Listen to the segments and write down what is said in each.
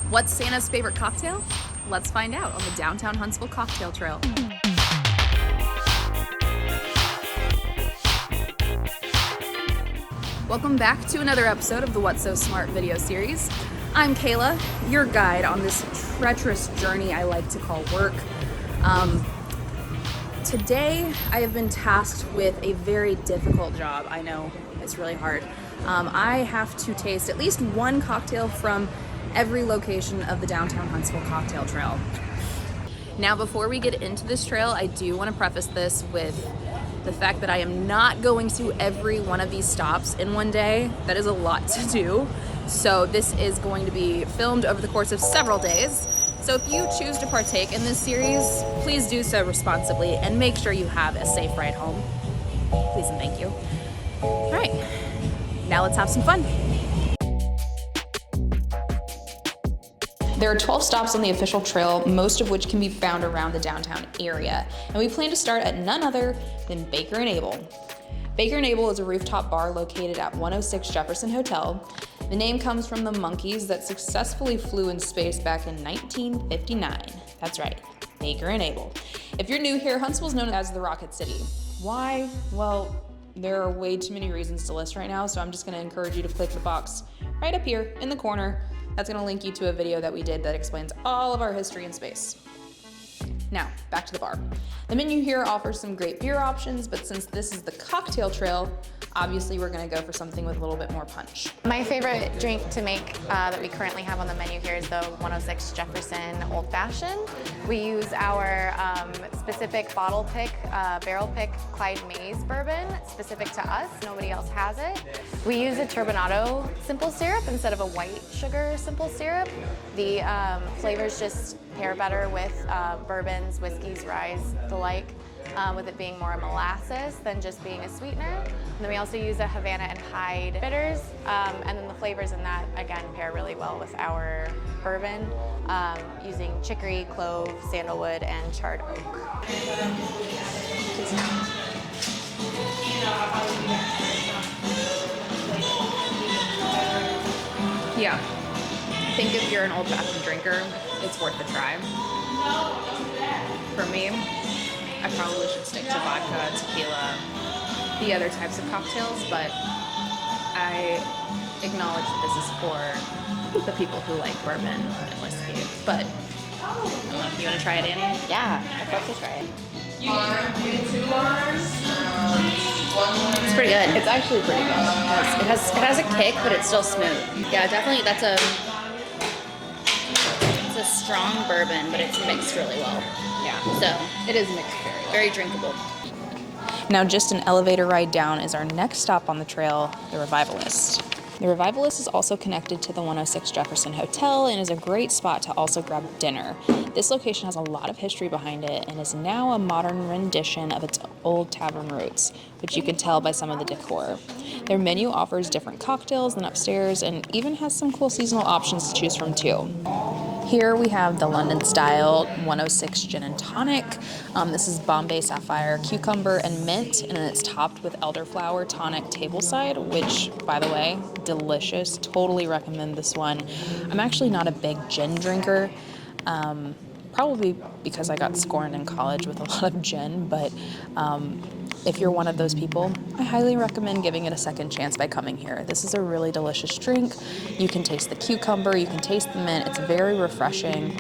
What's Santa's favorite cocktail? Let's find out on the Downtown Huntsville Cocktail Trail. Welcome back to another episode of the What's So Smart video series. I'm Kayla, your guide on this treacherous journey I like to call work. Today I have been tasked with a very difficult job. I know, it's really hard. I have to taste at least one cocktail from every location of the Downtown Huntsville Cocktail Trail. Now, before we get into this trail, I do want to preface this with the fact that I am not going to every one of these stops in one day. That is a lot to do. So this is going to be filmed over the course of several days. So if you choose to partake in this series, please do so responsibly and make sure you have a safe ride home. Please and thank you. All right, now let's have some fun. There are 12 stops on the official trail, most of which can be found around the downtown area, and we plan to start at none other than Baker and Able. Baker and Able is a rooftop bar located at 106 Jefferson Hotel. The name comes from the monkeys that successfully flew in space back in 1959. That's right, Baker and Able. If you're new here, Huntsville is known as the Rocket City. Why? Well, there are way too many reasons to list right now, so I'm just going to encourage you to click the box right up here in the corner. That's going to link you to a video that we did that explains all of our history in space. Now, back to the bar. The menu here offers some great beer options, but since this is the cocktail trail, obviously we're going to go for something with a little bit more punch. My favorite drink to make that we currently have on the menu here is the 106 Jefferson Old Fashioned. We use our specific bottle pick, barrel pick Clyde Mays bourbon, specific to us. Nobody else has it. We use a turbinado simple syrup instead of a white sugar simple syrup. The flavors just pair better with bourbons, whiskeys, ryes, the like. With it being more molasses than just being a sweetener. And then we also use a Havana and Hyde bitters, and then the flavors in that, again, pair really well with our bourbon, using chicory, clove, sandalwood, and charred oak. Yeah, I think if you're an old-fashioned drinker, it's worth a try. For me, I probably should stick to vodka, tequila, the other types of cocktails, but I acknowledge that this is for the people who like bourbon and whiskey. But, I don't know, you want to try it, Annie? Yeah, I'd love to try it. It's pretty good. It's actually pretty good. It has a kick, but it's still smooth. Yeah, definitely, it's a strong bourbon, but it's mixed really well. Yeah, so it is mixed very drinkable. Now, just an elevator ride down is our next stop on the trail, the Revivalist. The Revivalist is also connected to the 106 Jefferson Hotel and is a great spot to also grab dinner. This location has a lot of history behind it and is now a modern rendition of its old tavern roots, which you can tell by some of the decor. Their menu offers different cocktails than upstairs and even has some cool seasonal options to choose from too. Here we have the London-style 106 Gin and Tonic. This is Bombay Sapphire, cucumber, and mint, and then it's topped with elderflower tonic tableside, which, by the way, delicious. Totally recommend this one. I'm actually not a big gin drinker, probably because I got scorned in college with a lot of gin, but if you're one of those people, I highly recommend giving it a second chance by coming here. This is a really delicious drink. You can taste the cucumber, you can taste the mint. It's very refreshing.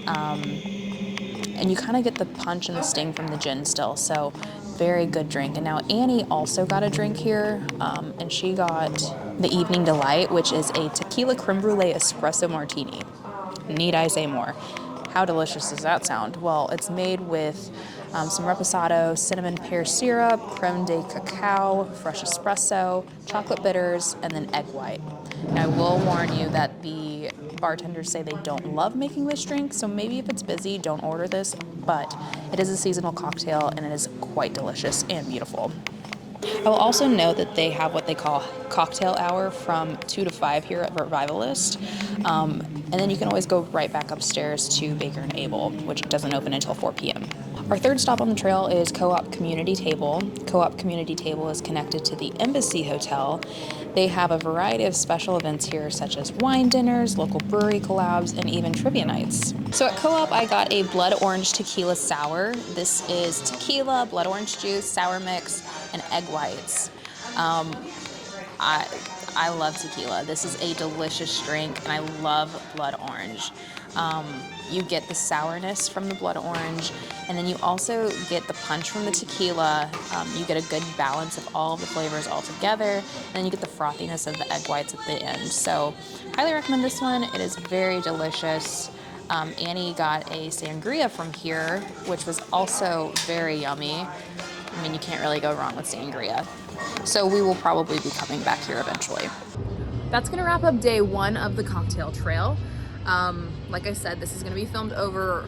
And you kind of get the punch and the sting from the gin still, so very good drink. And now Annie also got a drink here, and she got the Evening Delight, which is a tequila creme brulee espresso martini. Need I say more? How delicious does that sound? Well, it's made with some reposado, cinnamon pear syrup, creme de cacao, fresh espresso, chocolate bitters, and then egg white. Now, I will warn you that the bartenders say they don't love making this drink, so maybe if it's busy, don't order this, but it is a seasonal cocktail and it is quite delicious and beautiful. I will also note that they have what they call cocktail hour from 2 to 5 here at Revivalist. And then you can always go right back upstairs to Baker and Abel, which doesn't open until 4 p.m. Our third stop on the trail is Co-op Community Table. Co-op Community Table is connected to the Embassy Hotel. They have a variety of special events here, such as wine dinners, local brewery collabs, and even trivia nights. So at Co-op, I got a blood orange tequila sour. This is tequila, blood orange juice, sour mix, and egg whites. I love tequila. This is a delicious drink, and I love blood orange. You get the sourness from the blood orange, and then you also get the punch from the tequila. You get a good balance of all of the flavors all together, and then you get the frothiness of the egg whites at the end. So highly recommend this one. It is very delicious. Annie got a sangria from here, which was also very yummy. I mean, you can't really go wrong with sangria. So we will probably be coming back here eventually. That's gonna wrap up day 1 of the cocktail trail. Like I said, this is gonna be filmed over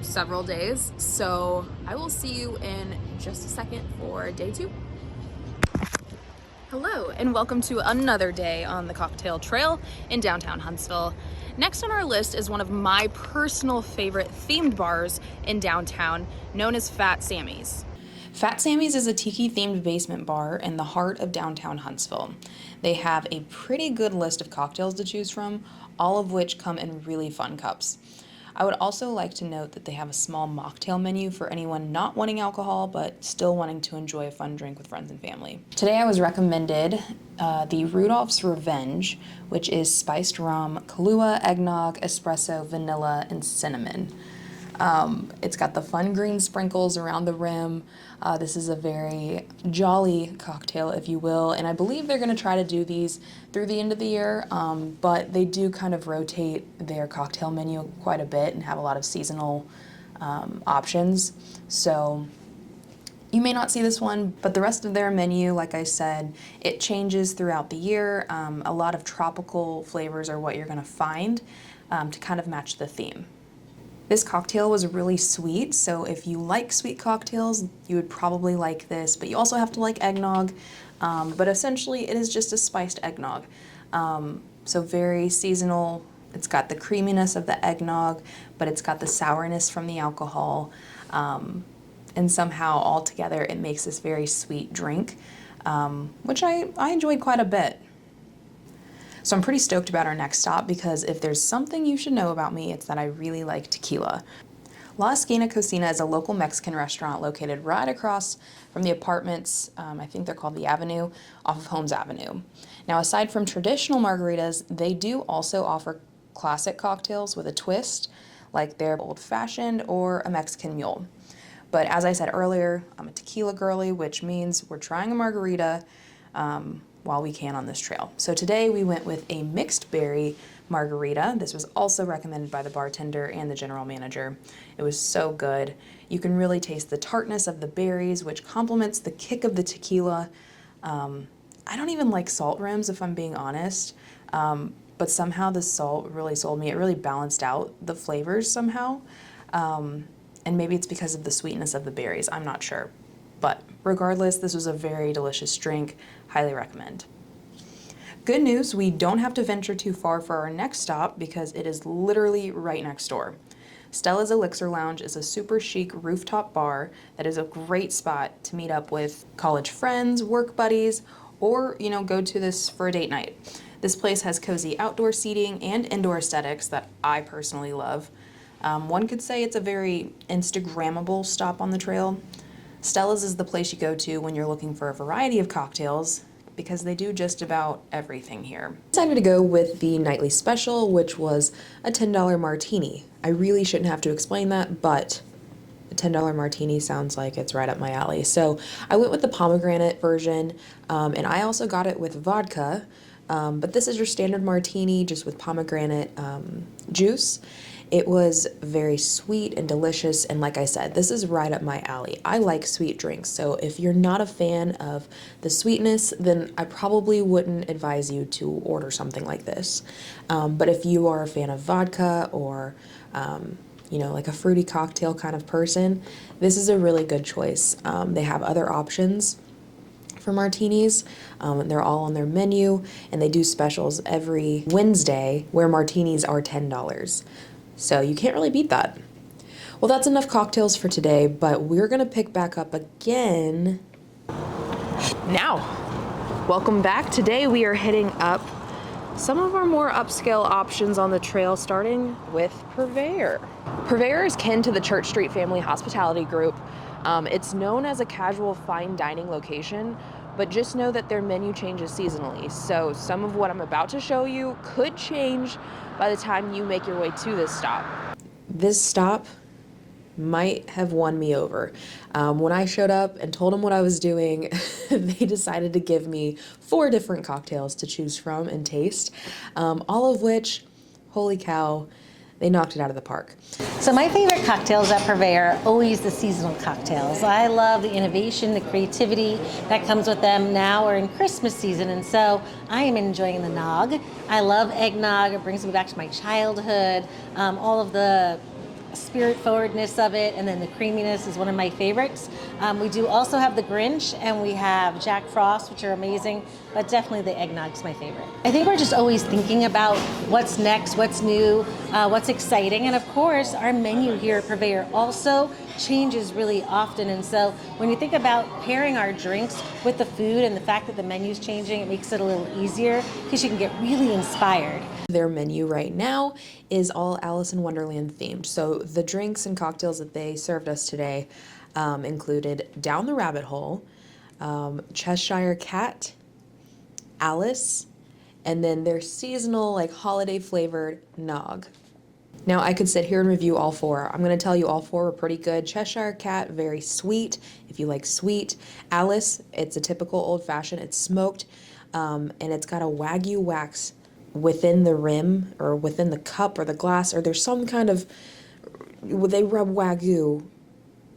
several days, so I will see you in just a second for day 2. Hello, and welcome to another day on the cocktail trail in downtown Huntsville. Next on our list is one of my personal favorite themed bars in downtown, known as Phat Sammy's. Phat Sammy's is a tiki-themed basement bar in the heart of downtown Huntsville. They have a pretty good list of cocktails to choose from, all of which come in really fun cups. I would also like to note that they have a small mocktail menu for anyone not wanting alcohol but still wanting to enjoy a fun drink with friends and family. Today I was recommended the Rudolph's Revenge, which is spiced rum, Kahlua, eggnog, espresso, vanilla, and cinnamon. It's got the fun green sprinkles around the rim. This is a very jolly cocktail, if you will, and I believe they're going to try to do these through the end of the year, but they do kind of rotate their cocktail menu quite a bit and have a lot of seasonal options. So you may not see this one, but the rest of their menu, like I said, it changes throughout the year. A lot of tropical flavors are what you're going to find to kind of match the theme. This cocktail was really sweet, so if you like sweet cocktails, you would probably like this, but you also have to like eggnog, but essentially it is just a spiced eggnog. So very seasonal. It's got the creaminess of the eggnog, but it's got the sourness from the alcohol, and somehow all together it makes this very sweet drink, which I enjoyed quite a bit. So I'm pretty stoked about our next stop because if there's something you should know about me, it's that I really like tequila. La Esquina Cocina is a local Mexican restaurant located right across from the apartments, I think they're called The Avenue, off of Holmes Avenue. Now, aside from traditional margaritas, they do also offer classic cocktails with a twist, like their old-fashioned or a Mexican mule. But as I said earlier, I'm a tequila girly, which means we're trying a margarita while we can on this trail. So today we went with a mixed berry margarita. This was also recommended by the bartender and the general manager. It was so good. You can really taste the tartness of the berries, which complements the kick of the tequila. I don't even like salt rims, if I'm being honest, but somehow the salt really sold me. It really balanced out the flavors somehow. And maybe it's because of the sweetness of the berries, I'm not sure. But regardless, this was a very delicious drink. Highly recommend. Good news, we don't have to venture too far for our next stop because it is literally right next door. Stella's Elixir Lounge is a super chic rooftop bar that is a great spot to meet up with college friends, work buddies, or, go to this for a date night. This place has cozy outdoor seating and indoor aesthetics that I personally love. One could say it's a very Instagrammable stop on the trail. Stella's is the place you go to when you're looking for a variety of cocktails because they do just about everything here. I decided to go with the nightly special, which was a $10 martini. I really shouldn't have to explain that, but a $10 martini sounds like it's right up my alley. So I went with the pomegranate version, and I also got it with vodka, but this is your standard martini just with pomegranate juice. It was very sweet and delicious, and like I said, this is right up my alley. I like sweet drinks, so if you're not a fan of the sweetness, then I probably wouldn't advise you to order something like this. But if you are a fan of vodka or, like a fruity cocktail kind of person, this is a really good choice. They have other options for martinis. They're all on their menu, and they do specials every Wednesday where martinis are $10. So you can't really beat that. Well, that's enough cocktails for today, but we're gonna pick back up again now. Welcome back. Today we are hitting up some of our more upscale options on the trail, starting with Purveyor. Purveyor is kin to the Church Street Family Hospitality Group. It's known as a casual fine dining location, but just know that their menu changes seasonally. So some of what I'm about to show you could change by the time you make your way to this stop. This stop might have won me over. When I showed up and told them what I was doing, they decided to give me 4 different cocktails to choose from and taste, all of which, holy cow, they knocked it out of the park. So my favorite cocktails at Purveyor are always the seasonal cocktails. I love the innovation, the creativity that comes with them. Now we're in Christmas season, and so I am enjoying the nog. I love eggnog. It brings me back to my childhood. All of the spirit forwardness of it, and then the creaminess is one of my favorites. We do also have the Grinch, and we have Jack Frost, which are amazing, but definitely the eggnog's my favorite. I think we're just always thinking about what's next, what's new, what's exciting, and of course our menu here at Purveyor also changes really often, and so when you think about pairing our drinks with the food and the fact that the menu's changing, it makes it a little easier because you can get really inspired. Their menu right now is all Alice in Wonderland themed. So the drinks and cocktails that they served us today included Down the Rabbit Hole, Cheshire Cat, Alice, and then their seasonal, like holiday flavored nog. Now I could sit here and review all 4. I'm going to tell you all 4 were pretty good. Cheshire Cat, very sweet, if you like sweet. Alice, it's a typical old fashioned, it's smoked, and it's got a Wagyu wax within the rim or within the cup or the glass, or there's some kind of, they rub Wagyu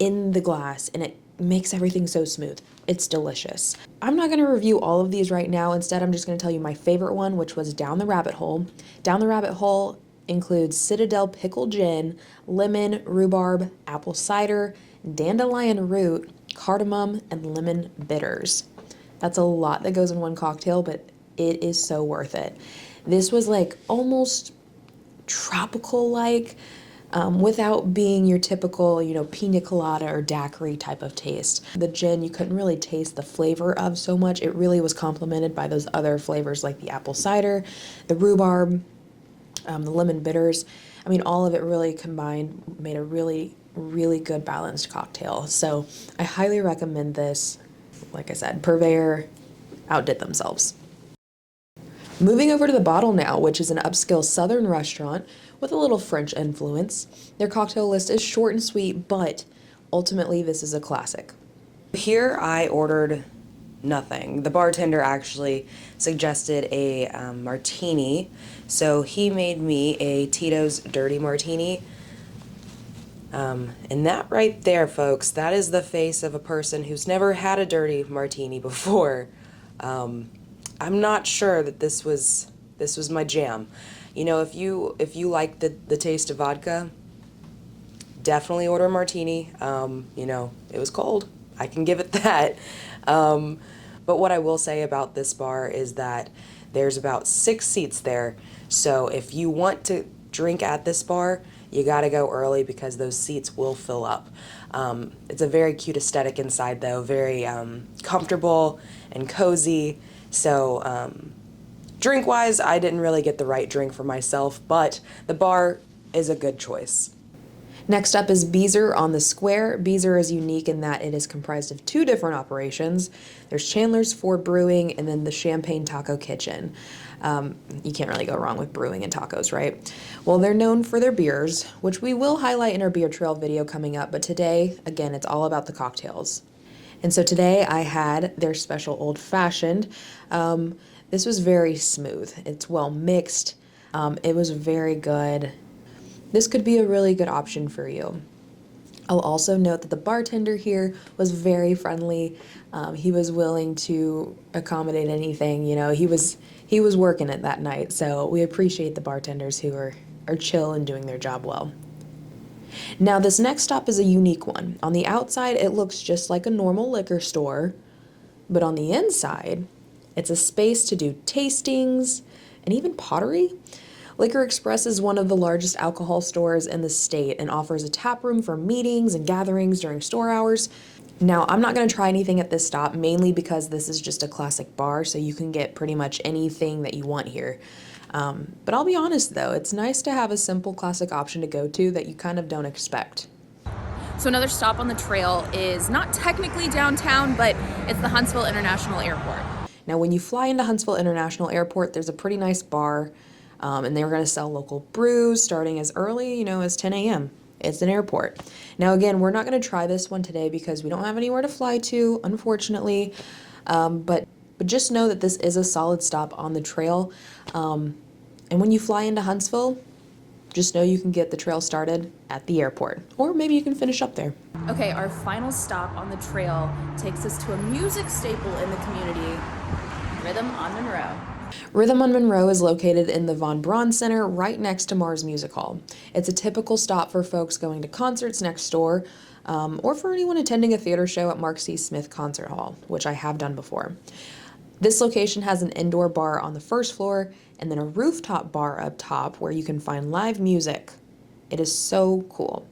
in the glass and it makes everything so smooth. It's delicious. I'm not going to review all of these right now. Instead, I'm just going to tell you my favorite one, which was Down the Rabbit Hole. Down the Rabbit Hole includes Citadel Pickle Gin, lemon, rhubarb, apple cider, dandelion root, cardamom, and lemon bitters. That's a lot that goes in one cocktail, but it is so worth it. This was like almost tropical-like, without being your typical, pina colada or daiquiri type of taste. The gin, you couldn't really taste the flavor of so much. It really was complemented by those other flavors like the apple cider, the rhubarb, the lemon bitters. I mean, all of it really combined made a really, really good balanced cocktail. So I highly recommend this. Like I said, Purveyor outdid themselves. Moving over to the Bottle now, which is an upscale southern restaurant with a little French influence. Their cocktail list is short and sweet, but ultimately this is a classic. Here I ordered nothing. The bartender actually suggested a martini, so he made me a Tito's Dirty Martini. And that right there, folks, that is the face of a person who's never had a dirty martini before. I'm not sure that this was my jam. If you like the taste of vodka, definitely order a martini. It was cold. I can give it that. But what I will say about this bar is that there's about 6 seats there. So if you want to drink at this bar, you gotta go early because those seats will fill up. It's a very cute aesthetic inside though, very comfortable and cozy. So drink-wise, I didn't really get the right drink for myself, but the bar is a good choice. Next up is Beezr on the Square. Beezr is unique in that it is comprised of 2 different operations. There's Chandler's for brewing and then the Champagne Taco Kitchen. You can't really go wrong with brewing and tacos, right? Well, they're known for their beers, which we will highlight in our beer trail video coming up, but today, again, it's all about the cocktails. And so today I had their special old fashioned. This was very smooth. It's well mixed. It was very good. This could be a really good option for you. I'll also note that the bartender here was very friendly. He was willing to accommodate anything. He was working it that night. So we appreciate the bartenders who are chill and doing their job well. Now this next stop is a unique one. On the outside, it looks just like a normal liquor store, But on the inside, it's a space to do tastings and even pottery. Liquor Express is one of the largest alcohol stores in the state and offers a tap room for meetings and gatherings during store hours. Now, I'm not going to try anything at this stop, mainly because this is just a classic bar, so you can get pretty much anything that you want here. But I'll be honest though, it's nice to have a simple classic option to go to that you kind of don't expect. So another stop on the trail is not technically downtown, but it's the Huntsville International Airport. Now, when you fly into Huntsville International Airport, there's a pretty nice bar, and they're going to sell local brews starting as early, as 10 a.m. It's an airport. Now, again, we're not going to try this one today because we don't have anywhere to fly to, unfortunately. But just know that this is a solid stop on the trail. And when you fly into Huntsville, just know you can get the trail started at the airport, or maybe you can finish up there. Okay, our final stop on the trail takes us to a music staple in the community, Rhythm on Monroe. Rhythm on Monroe is located in the Von Braun Center right next to Mars Music Hall. It's a typical stop for folks going to concerts next door, or for anyone attending a theater show at Mark C. Smith Concert Hall, which I have done before. This location has an indoor bar on the first floor and then a rooftop bar up top where you can find live music. It is so cool.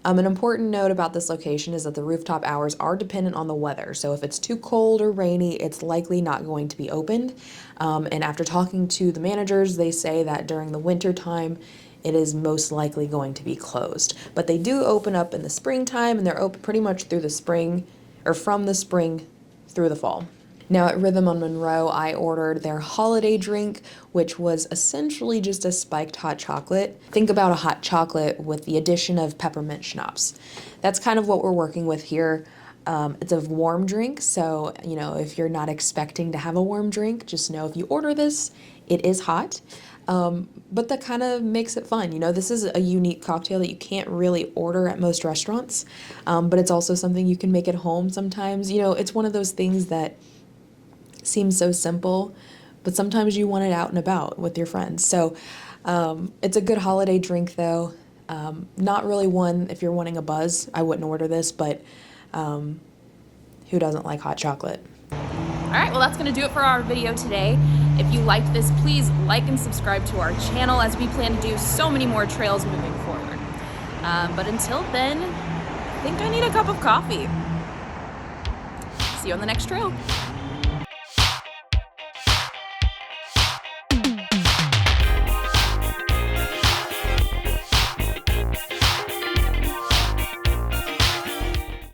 An important note about this location is that the rooftop hours are dependent on the weather. So if it's too cold or rainy, it's likely not going to be opened. And after talking to the managers, they say that during the winter time, it is most likely going to be closed. But they do open up in the springtime, and they're open pretty much through the spring, or from the spring through the fall. Now at Rhythm on Monroe, I ordered their holiday drink, which was essentially just a spiked hot chocolate. Think about a hot chocolate with the addition of peppermint schnapps. That's kind of what we're working with here. It's a warm drink, so if you're not expecting to have a warm drink, just know if you order this, it is hot. But that kind of makes it fun. This is a unique cocktail that you can't really order at most restaurants, but it's also something you can make at home sometimes. It's one of those things that seems so simple, but sometimes you want it out and about with your friends. So it's a good holiday drink though. Not really one if you're wanting a buzz. I wouldn't order this, but who doesn't like hot chocolate? All right, well, that's going to do it for our video today. If you liked this, please like and subscribe to our channel as we plan to do so many more trails moving forward. But until then, I think I need a cup of coffee. See you on the next trail.